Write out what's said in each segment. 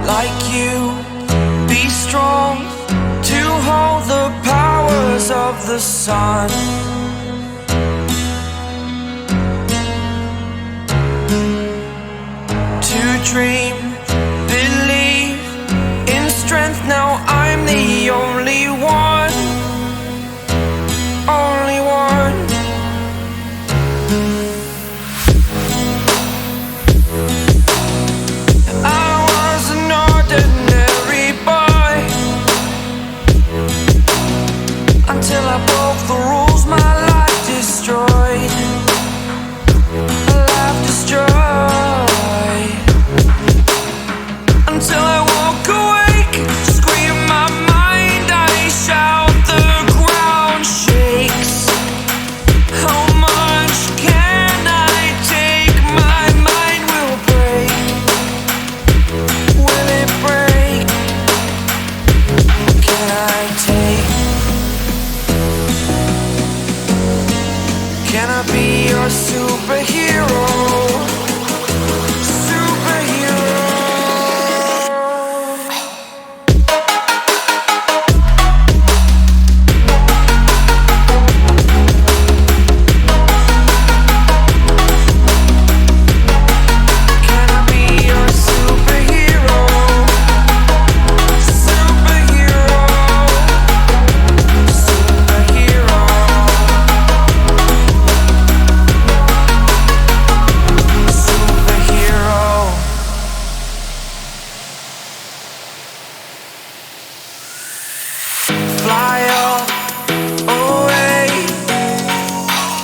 like you. Be strong to hold the powers of the sun. To dream, believe in strength. Now I'm the only one, only one. I was an ordinary boy until I broke the rules. My life destroyed, life destroyed. Until I woke awake, scream my mind, I shout, the ground shakes. How much can I take? My mind will break. Will it break? Can I take? Can I be your superhero? Fly up away.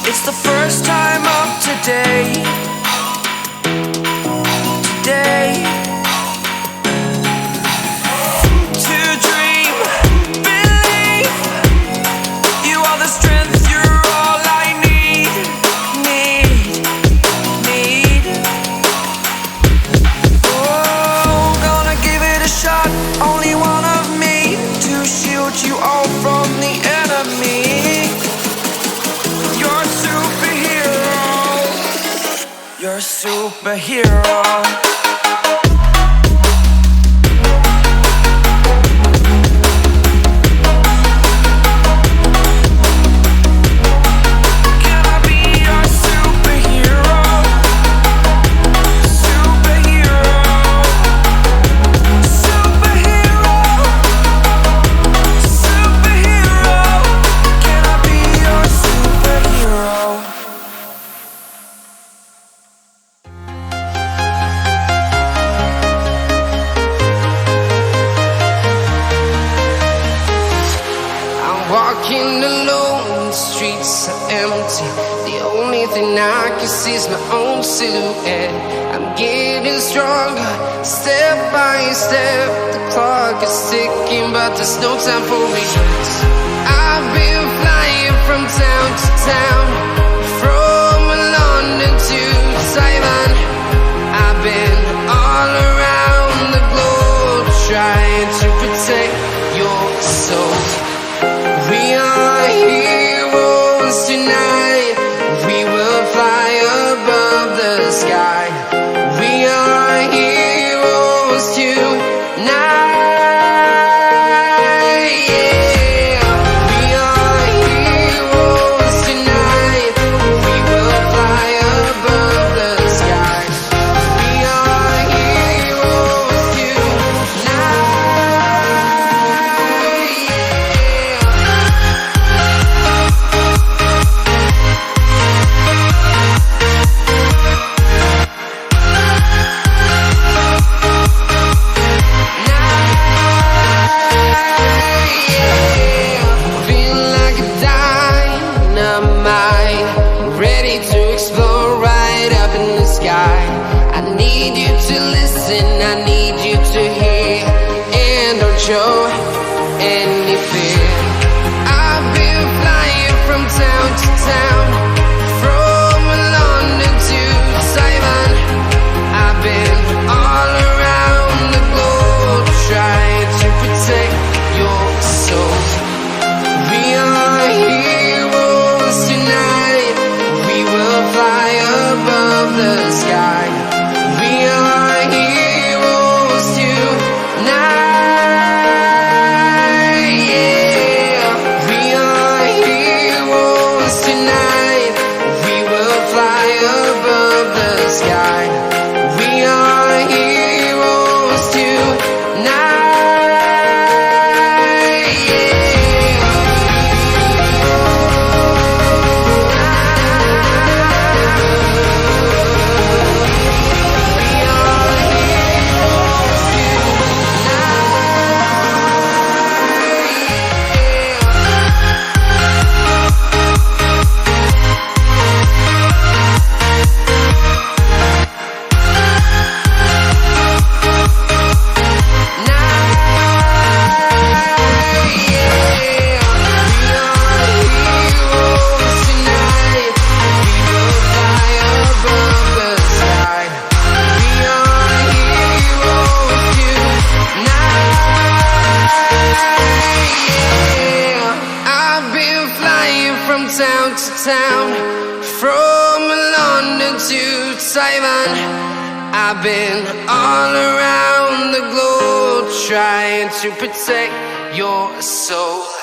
It's the first time of today. Today. To dream, believe. You are the strength, you're all I need. Need. Oh, gonna give it a shot. Only one of me to shield you all from the enemy. You're a superhero. You're a superhero. Can I be your superhero? Superhero. Superhero. Superhero. Can I be your superhero? I'm walking alone, the streets are empty. The only thing I can see is my own silhouette. I'm getting stronger, step by step. The clock is ticking, but there's no time for regrets. I've been flying from town to town, from London to Taiwan. I've been all around the globe, trying to protect your soul. We are heroes tonight. We will fly above the sky. We are heroes tonight. Yeah. We are heroes tonight. We will fly above the sky. We are heroes tonight. Feel like a dynamite, ready to explode right up in the sky. I need you to listen, I need you to hear, and don't show any fear. I've been flying from town to town, from London to Taiwan. I've been all around the globe, trying to protect your soul. We are heroes tonight. We will fly above the sky. We are heroes tonight. town to town, from London to Taiwan. I've been all around the globe trying to protect your soul.